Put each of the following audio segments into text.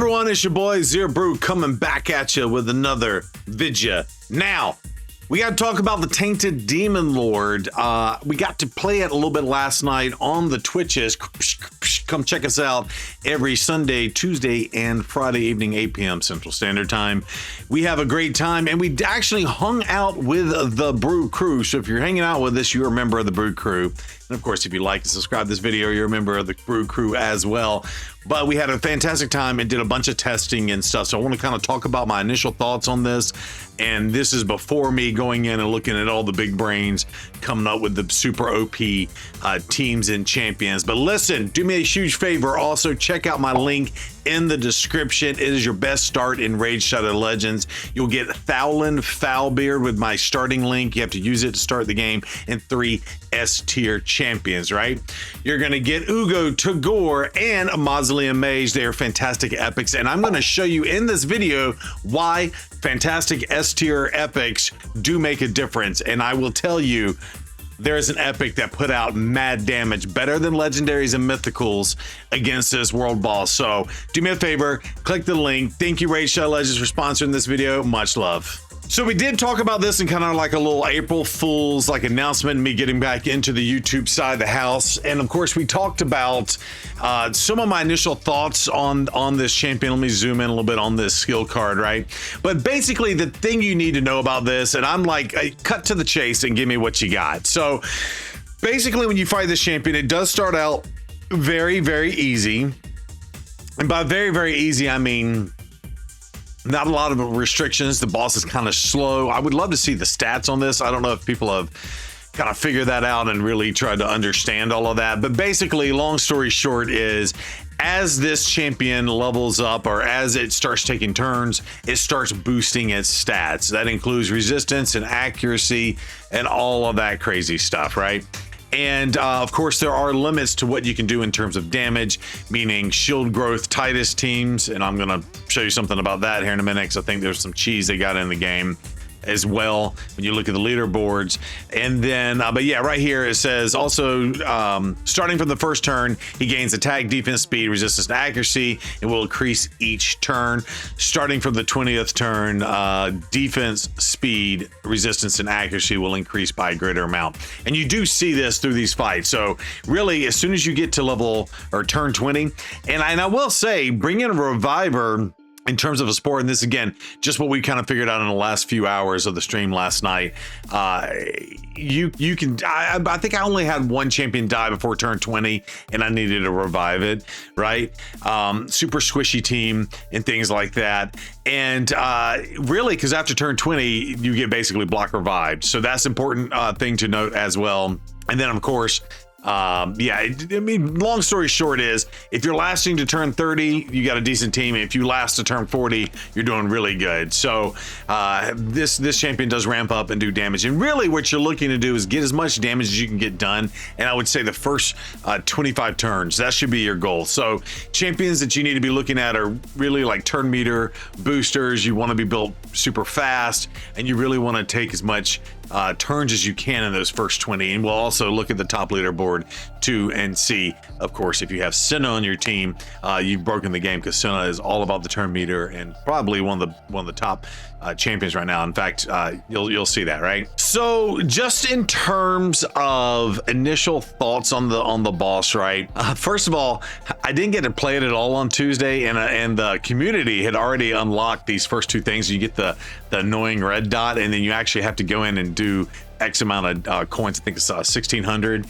everyone, it's your boy ZEROBREW coming back at you with another vidya. Now, we got to talk about the Tainted Demon Lord. We got to play it a little bit last night on the Twitches. Come check us out every Sunday, Tuesday, and Friday evening, 8 p.m. Central Standard Time. We have a great time, and we actually hung out with the Brew Crew. So if you're hanging out with us, you're a member of the Brew Crew. And of course, if you like and subscribe to this video, you're a member of the Brew Crew as well. But we had a fantastic time and did a bunch of testing and stuff. So I want to kind of talk about my initial thoughts on this. And this is before me going in and looking at all the big brains coming up with the super OP teams and champions. But listen, do me a huge favor. Also, check out my link in the description. It is your best start in Raid Shadow Legends. You'll get Tholin Foulbeard with my starting link. You have to use it to start the game, and 3 S-tier champions, right? You're going to get Uugo, Tagoar, and a Mausoleum Mage. They are fantastic epics, and I'm going to show you in this video why fantastic S-tier epics do make a difference. And I will tell you, there's an epic that put out mad damage, better than legendaries and mythicals against this world boss. So do me a favor, click the link. Thank you, Raid Shadow Legends, for sponsoring this video. Much love. So we did talk about this in kind of like a little April Fool's announcement, me getting back into the YouTube side of the house. And of course, we talked about some of my initial thoughts on this champion. Let me zoom in a little bit on this skill card, right? But basically, the thing you need to know about this, and I'm like, cut to the chase and give me what you got. So basically, when you fight this champion, it does start out very, very easy. And by very, very easy, I mean not a lot of restrictions. The boss is kind of slow. I would love to see the stats on this. I don't know if people have kind of figured that out and really tried to understand all of that. But basically, long story short is, as this champion levels up, or as it starts taking turns, it starts boosting its stats. That includes resistance and accuracy and all of that crazy stuff, right? And of course, there are limits to what you can do in terms of damage, meaning shield growth tightest teams. And I'm going to show you something about that here in a minute, because I think there's some cheese they got in the game as well when you look at the leaderboards. And then but yeah, right here it says also starting from the first turn, he gains attack, defense, speed, resistance, and accuracy. It will increase each turn. Starting from the 20th turn, defense, speed, resistance, and accuracy will increase by a greater amount. And you do see this through these fights. So really, as soon as you get to level or turn 20, and I will say, bring in a reviver in terms of a sport, and this again, just what we kind of figured out in the last few hours of the stream last night. You can, I think I only had one champion die before turn 20, and I needed to revive it, right? Super squishy team and things like that. And really, because after turn 20, you get basically block revived. So that's important thing to note as well. And then of course, yeah, I mean, long story short is, if you're lasting to turn 30, you got a decent team. If you last to turn 40, you're doing really good. So this champion does ramp up and do damage. And really what you're looking to do is get as much damage as you can get done. And I would say the first 25 turns, that should be your goal. So champions that you need to be looking at are really like turn meter boosters. You want to be built super fast, and you really want to take as much turns as you can in those first 20. And we'll also look at the top leaderboard too and see, of course, if you have Senna on your team, you've broken the game, because Senna is all about the turn meter and probably one of the top champions right now. In fact, you'll see that, right? So just in terms of initial thoughts on the boss, right? First of all, I didn't get to play it at all on Tuesday, and the community had already unlocked these first two things. You get the annoying red dot, and then you actually have to go in and do X amount of coins. I think it's 1,600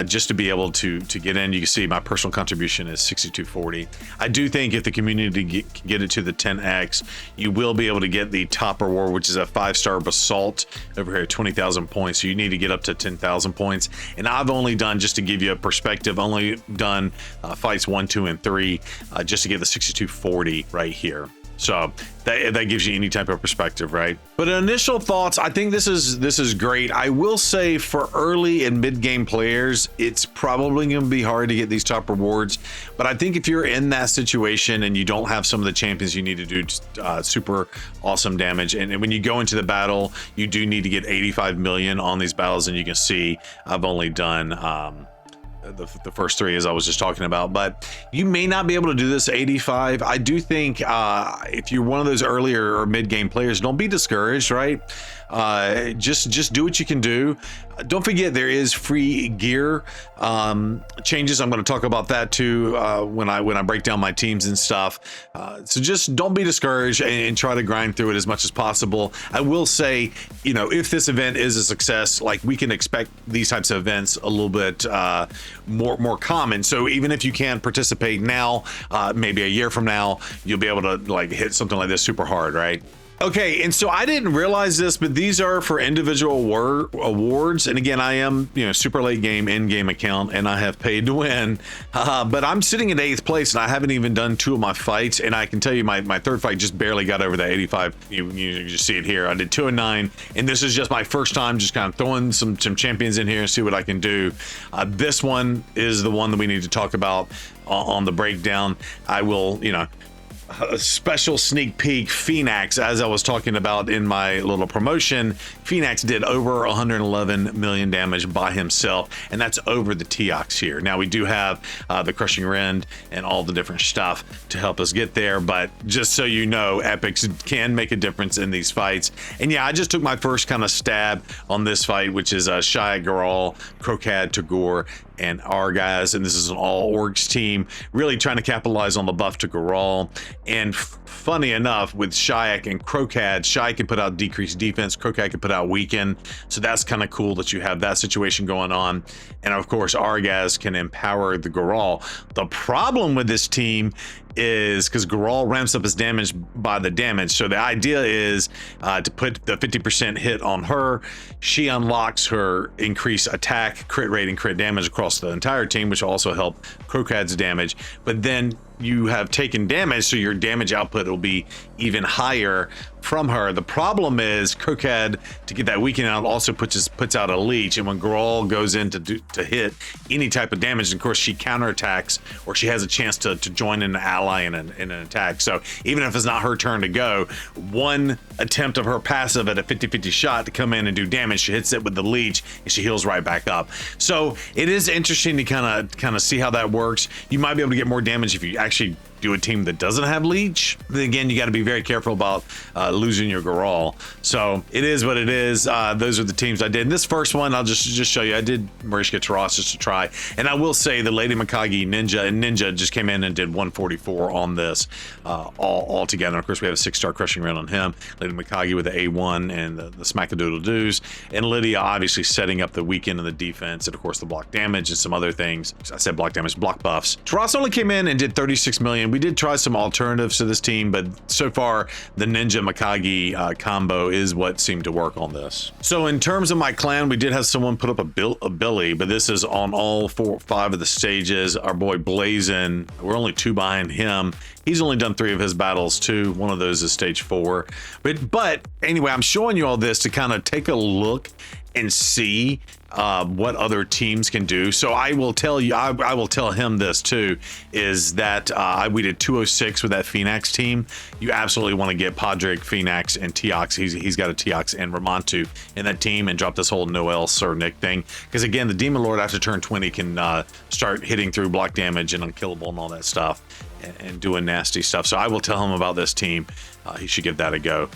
just to be able to get in. You can see my personal contribution is 6240. I do think if the community can get it to the 10x, you will be able to get the top reward, which is a 5-star basalt over here, 20,000 points. So you need to get up to 10,000 points. And I've only done, just to give you a perspective, only done fights 1, 2, and 3 just to get the 6240 right here. So that gives you any type of perspective, right? But initial thoughts, I think this is great. I will say for early and mid-game players, it's probably going to be hard to get these top rewards. But I think if you're in that situation and you don't have some of the champions you need to do super awesome damage, and when you go into the battle, you do need to get 85 million on these battles. And you can see I've only done the first three, as I was just talking about. But you may not be able to do this 85. I do think if you're one of those earlier or mid-game players, don't be discouraged, right? Just do what you can do. Don't forget there is free gear changes. I'm going to talk about that too when I break down my teams and stuff. So just don't be discouraged and try to grind through it as much as possible. I will say, you know, if this event is a success, like, we can expect these types of events a little bit more common. So even if you can't participate now, maybe a year from now, you'll be able to like hit something like this super hard, right? Okay, and so I didn't realize this, but these are for individual awards. And again, I am, you know, super late game in-game account, and I have paid to win. But I'm sitting in 8th place, and I haven't even done 2 of my fights. And I can tell you, my third fight just barely got over that 85. You just see it here. I did 2 and 9, and this is just my first time just kind of throwing some champions in here and see what I can do. This one is the one that we need to talk about on the breakdown. I will, you know, a special sneak peek. Phoenix, as I was talking about in my little promotion, Phoenix did over 111 million damage by himself, and that's over the Teox here. Now we do have the Crushing Rend and all the different stuff to help us get there, but just so you know, epics can make a difference in these fights. And yeah, I just took my first kind of stab on this fight, which is Shia, Garal, Krokad, Tagoar, and our guys, and this is an all orcs team, really trying to capitalize on the buff to Garal. And funny enough, with Shyak and Krokad, Shyak can put out decreased defense, Krokad can put out weaken, so that's kind of cool that you have that situation going on. And of course, our guys can empower the Garal. The problem with this team is because Garal ramps up his damage by the damage. So the idea is to put the 50% hit on her. She unlocks her increased attack, crit rate, and crit damage across the entire team, which will also help Krokad's damage. But then you have taken damage, so your damage output will be even higher from her. The problem is Krokad, to get that weaken out, also puts out a leech, and when Garal goes in to hit any type of damage, of course she counterattacks, or she has a chance to join an ally in an attack. So even if it's not her turn to go, one attempt of her passive at a 50-50 shot to come in and do damage, she hits it with the leech and she heals right back up. So it is interesting to kind of see how that works. You might be able to get more damage if you actually do a team that doesn't have leech. Then again, you got to be very careful about losing your Garal. So it is what it is. Those are the teams I did. In this first one, I'll just show you. I did Marishka Taras just to try. And I will say the Lady Mikage Ninja, and Ninja just came in and did 144 on this all together. Of course, we have a 6-star Crushing Rend on him. Lady Mikage with the A1 and the Smackadoodle-Doos. And Lydia obviously setting up the weekend and the defense, and of course the block damage and some other things. I said block damage, block buffs. Taras only came in and did 36 million. We did try some alternatives to this team, but so far the Ninja Mikage combo is what seemed to work on this. So in terms of my clan, we did have someone put up a Billy, but this is on all 4 or 5 of the stages. Our boy Blazin, we're only 2 behind him. He's only done 3 of his battles too. One of those is stage 4. But anyway, I'm showing you all this to kind of take a look and see what other teams can do. So I will tell you, I will tell him this too, is that we did 206 with that Phoenix team. You absolutely want to get Podrick, Phoenix, and Teox. He's got a Teox and Ramontu in that team, and drop this whole Noel Sir Nick thing. Because again, the Demon Lord after turn 20 can start hitting through block damage and unkillable and all that stuff, and doing nasty stuff. So I will tell him about this team. He should give that a go.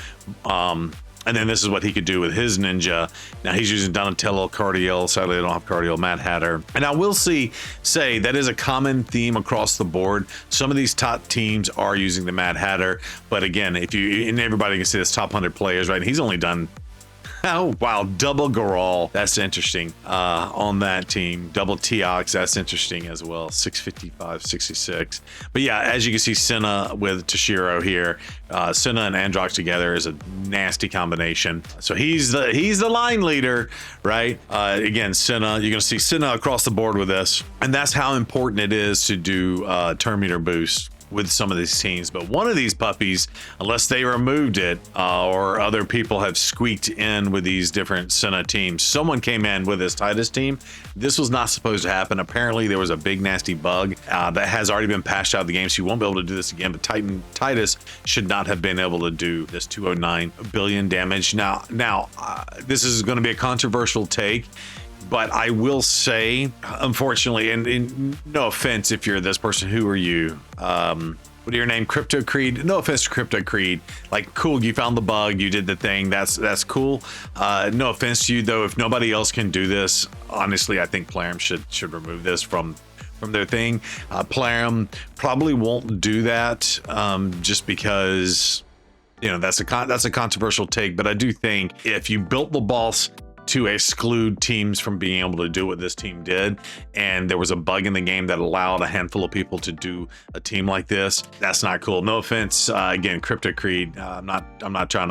And then this is what he could do with his ninja. Now he's using Donatello, Cardiel. Sadly, I don't have Cardiel. Mad Hatter. And I will say that is a common theme across the board. Some of these top teams are using the Mad Hatter, but again, and everybody can see this top 100 players, right? He's only done, oh wow, double Garal. That's interesting on that team. Double Teox, that's interesting as well. 655, 66. But yeah, as you can see, Senna with Toshiro here. Senna and Androx together is a nasty combination. So he's the line leader, right? Again, Senna, you're gonna see Senna across the board with this. And that's how important it is to do turn meter boost with some of these teams. But one of these puppies, unless they removed it or other people have squeaked in with these different Senna teams, someone came in with this Titus team. This was not supposed to happen. Apparently there was a big nasty bug that has already been patched out of the game, so you won't be able to do this again. But Titus should not have been able to do this 209 billion damage. Now this is going to be a controversial take. But I will say, unfortunately, and no offense if you're this person, who are you? What are your name? Crypto Creed? No offense to Crypto Creed. Like, cool, you found the bug, you did the thing. That's cool. No offense to you though. If nobody else can do this, honestly, I think Plarium should remove this from their thing. Plarium probably won't do that, just because, you know, that's a controversial take. But I do think if you built the boss to exclude teams from being able to do what this team did, and there was a bug in the game that allowed a handful of people to do a team like this, that's not cool. No offense, again, Crypto Creed, I'm not trying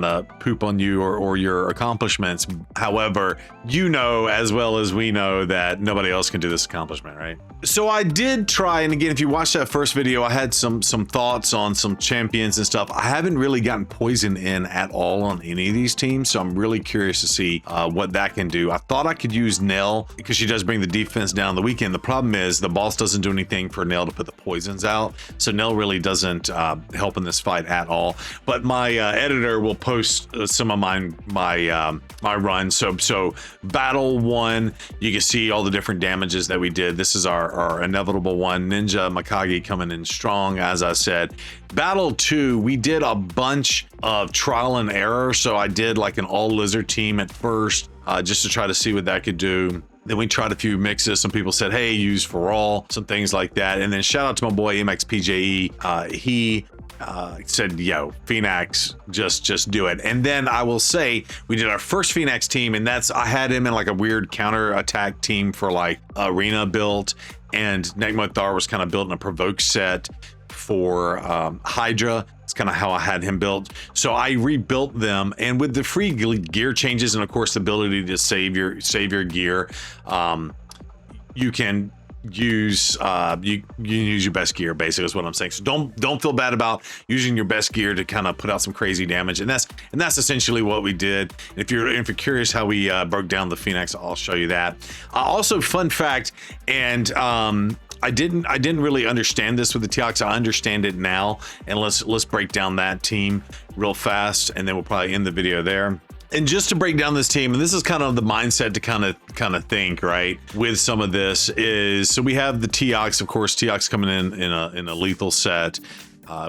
to poop on you or your accomplishments. However, you know as well as we know that nobody else can do this accomplishment, right? So I did try, and again, if you watch that first video, I had some thoughts on some champions and stuff. I haven't really gotten poison in at all on any of these teams, so I'm really curious to see what that can do. I thought I could use Nell because she does bring the defense down the weekend. The problem is the boss doesn't do anything for Nell to put the poisons out, so Nell really doesn't help in this fight at all. But my editor will post some of my run. So battle 1, you can see all the different damages that we did. This is our inevitable one. Ninja Mikage coming in strong, as I said. Battle 2, we did a bunch of trial and error. So I did like an all lizard team at first, just to try to see what that could do. Then we tried a few mixes. Some people said, hey, use for all, some things like that. And then shout out to my boy MXPJE. He said, yo, Phoenix, just do it. And then I will say we did our first Phoenix team, and I had him in like a weird counter attack team for like arena build, and Negmothar was kind of building a provoke set for Hydra. It's kind of how I had him built. So I rebuilt them, and with the free gear changes and of course the ability to save your gear, you can use you use your best gear, basically is what I'm saying. So don't feel bad about using your best gear to kind of put out some crazy damage, and that's essentially what we did. If you're curious how we broke down the Phoenix, I'll show you that. Also, fun fact, and I didn't really understand this with the Teox. I understand it now, and let's break down that team real fast, and then we'll probably end the video there. And just to break down this team, and this is kind of the mindset to kind of think, right, with some of this is, so we have the Teox, of course. Teox coming in a lethal set.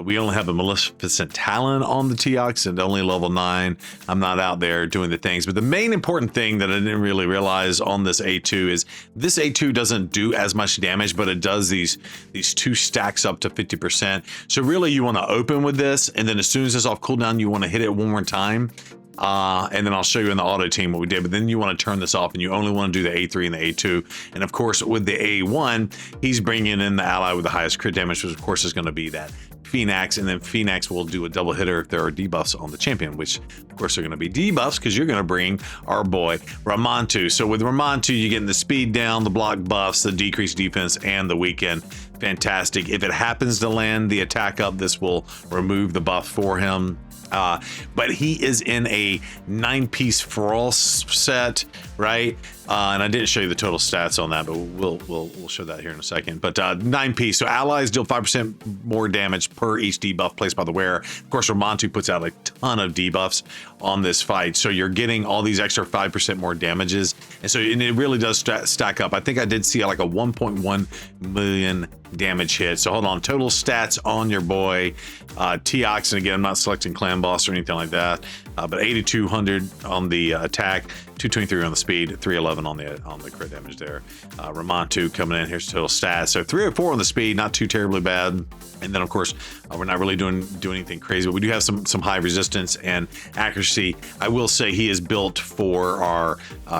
We only have a Maleficent Talon on the Teox and only level 9. I'm not out there doing the things, but the main important thing that I didn't really realize on this A2 is this A2 doesn't do as much damage, but it does these 2 stacks up to 50%. So really you want to open with this, and then as soon as it's off cooldown, you want to hit it one more time. And then I'll show you in the auto team what we did, but then you want to turn this off, and you only want to do the A3 and the A2. And of course, with the A1, he's bringing in the ally with the highest crit damage, which of course is going to be that Phoenix, and then Phoenix will do a double hitter if there are debuffs on the champion, which of course are going to be debuffs because you're going to bring our boy Ramantu. So with Ramantu, you're getting the speed down, the block buffs, the decreased defense, and the weaken. Fantastic. If it happens to land the attack up, this will remove the buff for him. But he is in a 9-piece frost set, right? And I didn't show you the total stats on that, but we'll show that here in a second. But 9-piece, so allies deal 5% more damage per each debuff placed by the wearer. Of course, Ramantu puts out a ton of debuffs on this fight, so you're getting all these extra 5% more damages, and it really does stack up. I think I did see like a 1.1 million damage hit. So hold on, total stats on your boy Teox, and again, I'm not selecting clan boss or anything like that, but 8,200 on the attack, 223 on the speed, 311 on the crit damage there. Ramantu coming in, here's total stats. So 304 on the speed, not too terribly bad. And then of course, we're not really doing anything crazy, but we do have some high resistance and accuracy. I will say he is built for our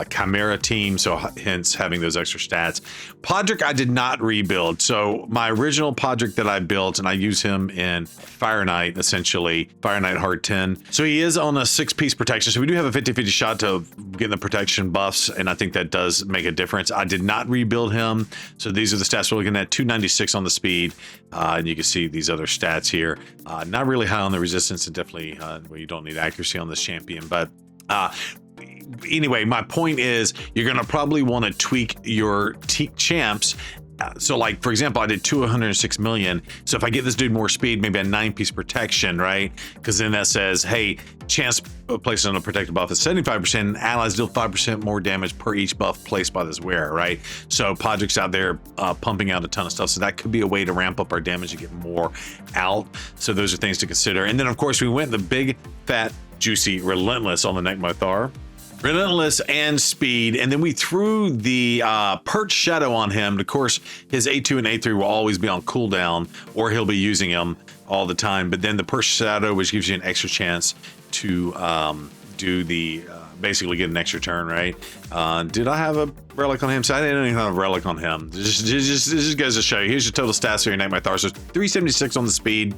Chimera team, so hence having those extra stats. Podrick, I did not rebuild. So my original Podrick that I built, and I use him in Fire Knight, essentially, Fire Knight Hard 10. So he is on a 6-piece protection. So we do have a 50-50 shot to get the protection buffs, and I think that does make a difference. I did not rebuild him. So these are the stats we're looking at, 296 on the speed. And you can see these other stats here. Not really high on the resistance, and definitely where you don't need accuracy on this champion. But anyway, my point is you're going to probably want to tweak your champs So like, for example, I did 206 million. So if I get this dude more speed, maybe a 9-piece protection, right? Because then that says, hey, chance of placing on a protected buff is 75%. Allies deal 5% more damage per each buff placed by this wearer, right? So Podrick's out there pumping out a ton of stuff. So that could be a way to ramp up our damage and get more out. So those are things to consider. And then of course we went the big, fat, juicy, relentless on the Nekmothar. Relentless and speed, and then we threw the perch shadow on him. Of course, his A2 and A3 will always be on cooldown, or he'll be using them all the time. But then the perch shadow, which gives you an extra chance to do the basically get an extra turn, right? Did I have a relic on him? So I didn't even have a relic on him. This just goes to show you. Here's your total stats for your Nekmothar. So 376 on the speed.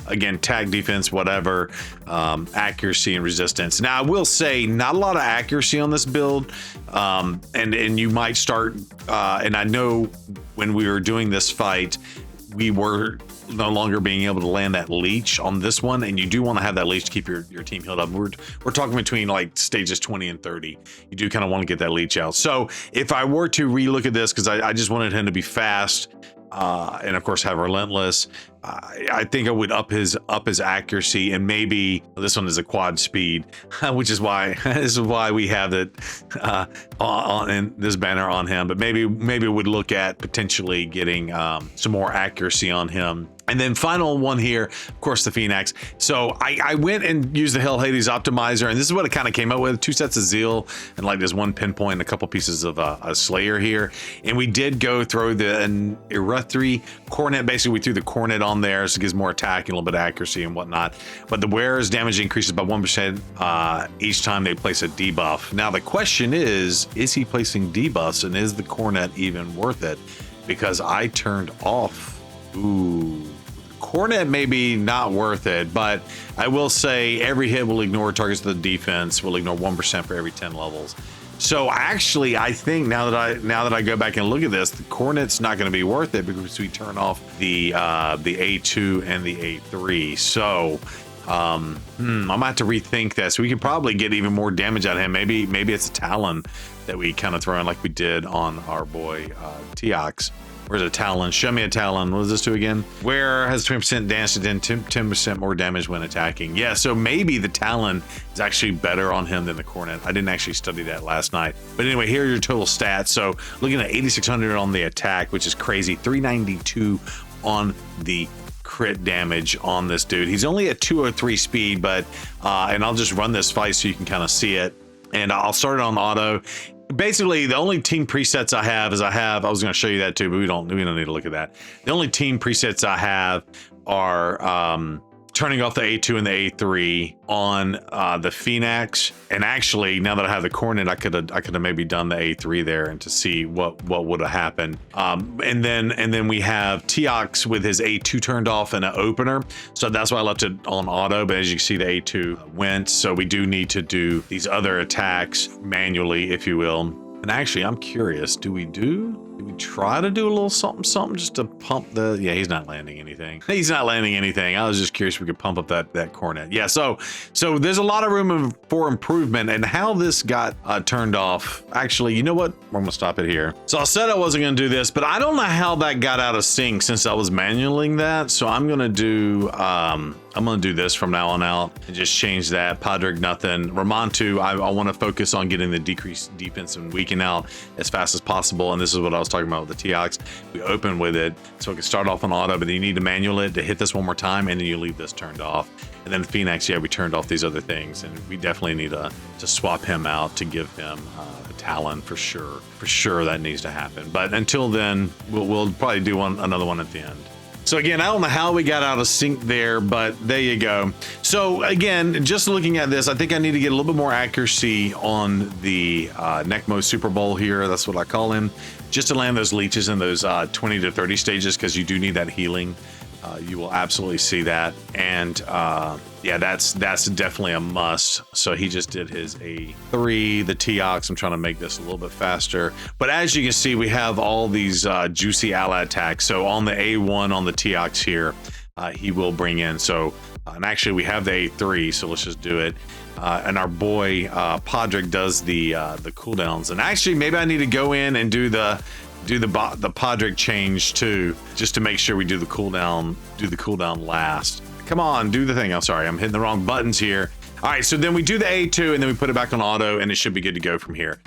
Again, tag, defense, whatever. Accuracy and resistance. Now I will say, not a lot of accuracy on this build. And you might start, and I know when we were doing this fight, we were no longer being able to land that leech on this one, and you do want to have that leech to keep your team healed up. We're talking between like stages 20 and 30. You do kind of want to get that leech out. So if I were to relook at this, because I just wanted him to be fast, and of course have relentless, I think I would up his accuracy, and maybe this one is a quad speed, which is why we have it on in this banner on him. But maybe would look at potentially getting some more accuracy on him. And then final one here, of course, the Phoenix. So I went and used the Hell Hades optimizer, and this is what it kind of came up with: 2 sets of Zeal and like this 1 pinpoint and a couple pieces of a Slayer here. And we did go throw the Erethri Coronet. Basically, we threw the Coronet on there, so it gives more attack and a little bit of accuracy and whatnot. But the wearer's damage increases by 1% each time they place a debuff. Now the question is he placing debuffs, and is the Coronet even worth it? Because I turned off. Ooh. Coronet may be not worth it, but I will say every hit will ignore targets to the defense, will ignore 1% for every 10 levels. So actually, I think now that I go back and look at this, the Coronet's not going to be worth it because we turn off the A2 and the A3. So I'm gonna have to rethink this. We could probably get even more damage out of him. Maybe it's a Talon that we kind of throw in like we did on our boy Teox. Where's a Talon? Show me a Talon. What does this do again? Where has 20% damage and then 10% more damage when attacking? Yeah, so maybe the Talon is actually better on him than the Coronet. I didn't actually study that last night. But anyway, here are your total stats. So looking at 8,600 on the attack, which is crazy. 392 on the crit damage on this dude. He's only at 203 speed, but and I'll just run this fight so you can kind of see it. And I'll start it on auto. Basically, the only team presets I have is I was going to show you that too, but we don't need to look at that. The only team presets I have are turning off the A2 and the A3 on the Phoenix. And actually, now that I have the Coronet, I could have maybe done the A3 there and to see what would have happened. And then we have Teox with his A2 turned off and an opener. So that's why I left it on auto. But as you can see, the A2 went. So we do need to do these other attacks manually, if you will. And actually, I'm curious, do we try to do a little something just to pump the, yeah, he's not landing anything. He's not landing anything. I was just curious if we could pump up that Coronet. Yeah, so there's a lot of room for improvement, and how this got turned off. Actually, you know what? We're gonna stop it here. So I said I wasn't gonna do this, but I don't know how that got out of sync since I was manualing that. So I'm gonna do this from now on out and just change that. Podrick, nothing. Ramontu, I want to focus on getting the decreased defense and weaken out as fast as possible. And this is what I was talking about with the Teox. We open with it, so we can start off on auto, but then you need to manual it to hit this one more time, and then you leave this turned off. And then the Phoenix, yeah, we turned off these other things, and we definitely need to swap him out to give him a Talon for sure. For sure, that needs to happen. But until then, we'll probably do another one at the end. So again, I don't know how we got out of sync there, but there you go. So again, just looking at this, I think I need to get a little bit more accuracy on the Nekmo Super Bowl here. That's what I call him, just to land those leeches in those 20 to 30 stages, because you do need that healing. You will absolutely see that. And yeah, that's definitely a must. So he just did his A3, the Teox. I'm trying to make this a little bit faster. But as you can see, we have all these juicy ally attacks. So on the A1 on the Teox here, he will bring in. So, and actually we have the A3, so let's just do it. And our boy Podrick does the cooldowns. And actually, maybe I need to go in and do the do the Podrick change too, just to make sure we do the cooldown last. Come on, do the thing. I'm sorry, I'm hitting the wrong buttons here. All right, so then we do the A2 and then we put it back on auto and it should be good to go from here.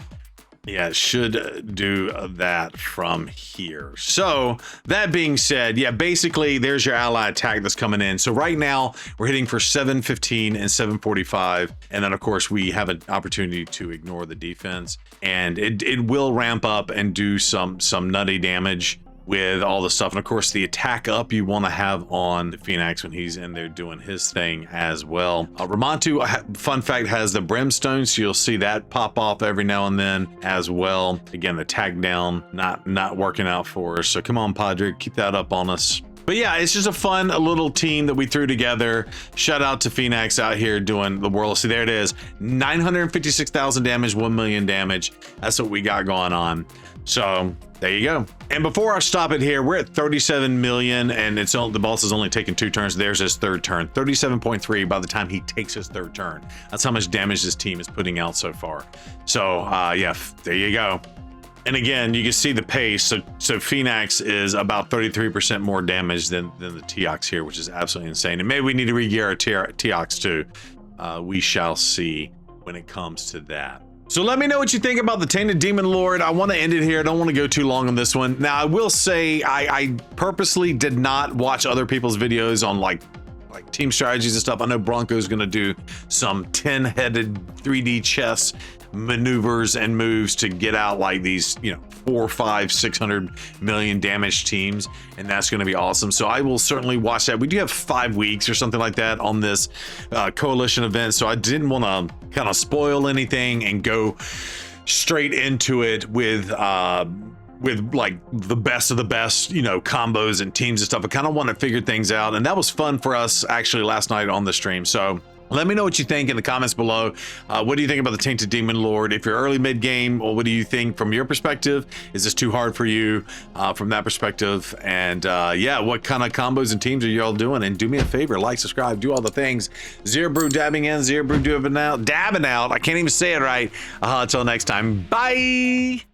Yeah, it should do that from here. So that being said, yeah, basically there's your ally attack that's coming in. So right now we're hitting for 715 and 745. And then of course we have an opportunity to ignore the defense, and it will ramp up and do some nutty damage with all the stuff. And of course the attack up you want to have on the Phoenix when he's in there doing his thing as well. Ramantu, fun fact, has the brimstone, so you'll see that pop off every now and then as well. Again, the tag down not working out for us, so come on Podrick, keep that up on us. But yeah, it's just a fun little team that we threw together. Shout out to Phoenix out here doing the world. See, there it is, 956,000 damage, 1 million damage. That's what we got going on. So there you go. And before I stop it here, we're at 37 million, and the boss has only taken 2 turns. There's his 3rd turn, 37.3 by the time he takes his 3rd turn. That's how much damage this team is putting out so far. So yeah, there you go. And again, you can see the pace. So Phoenix is about 33% more damage than the Teox here, which is absolutely insane. And maybe we need to re-gear our Teox too. We shall see when it comes to that. So let me know what you think about the Tainted Demon Lord. I want to end it here. I don't want to go too long on this one. Now, I will say I purposely did not watch other people's videos on like team strategies and stuff. I know Bronco's going to do some 10-headed 3D chess maneuvers and moves to get out like these, 4, 5, 600 million damage teams, and that's going to be awesome. So I will certainly watch that. We do have 5 weeks or something like that on this coalition event, so I didn't want to kind of spoil anything and go straight into it with like the best of the best, combos and teams and stuff. I kind of want to figure things out, and that was fun for us actually last night on the stream. So let me know what you think in the comments below. What do you think about the Tainted Demon Lord? If you're early mid game, well, what do you think from your perspective? Is this too hard for you from that perspective? And yeah, what kind of combos and teams are y'all doing? And do me a favor, like, subscribe, do all the things. ZEROBREW dabbing in, ZEROBREW dabbing out. I can't even say it right. Until next time, bye.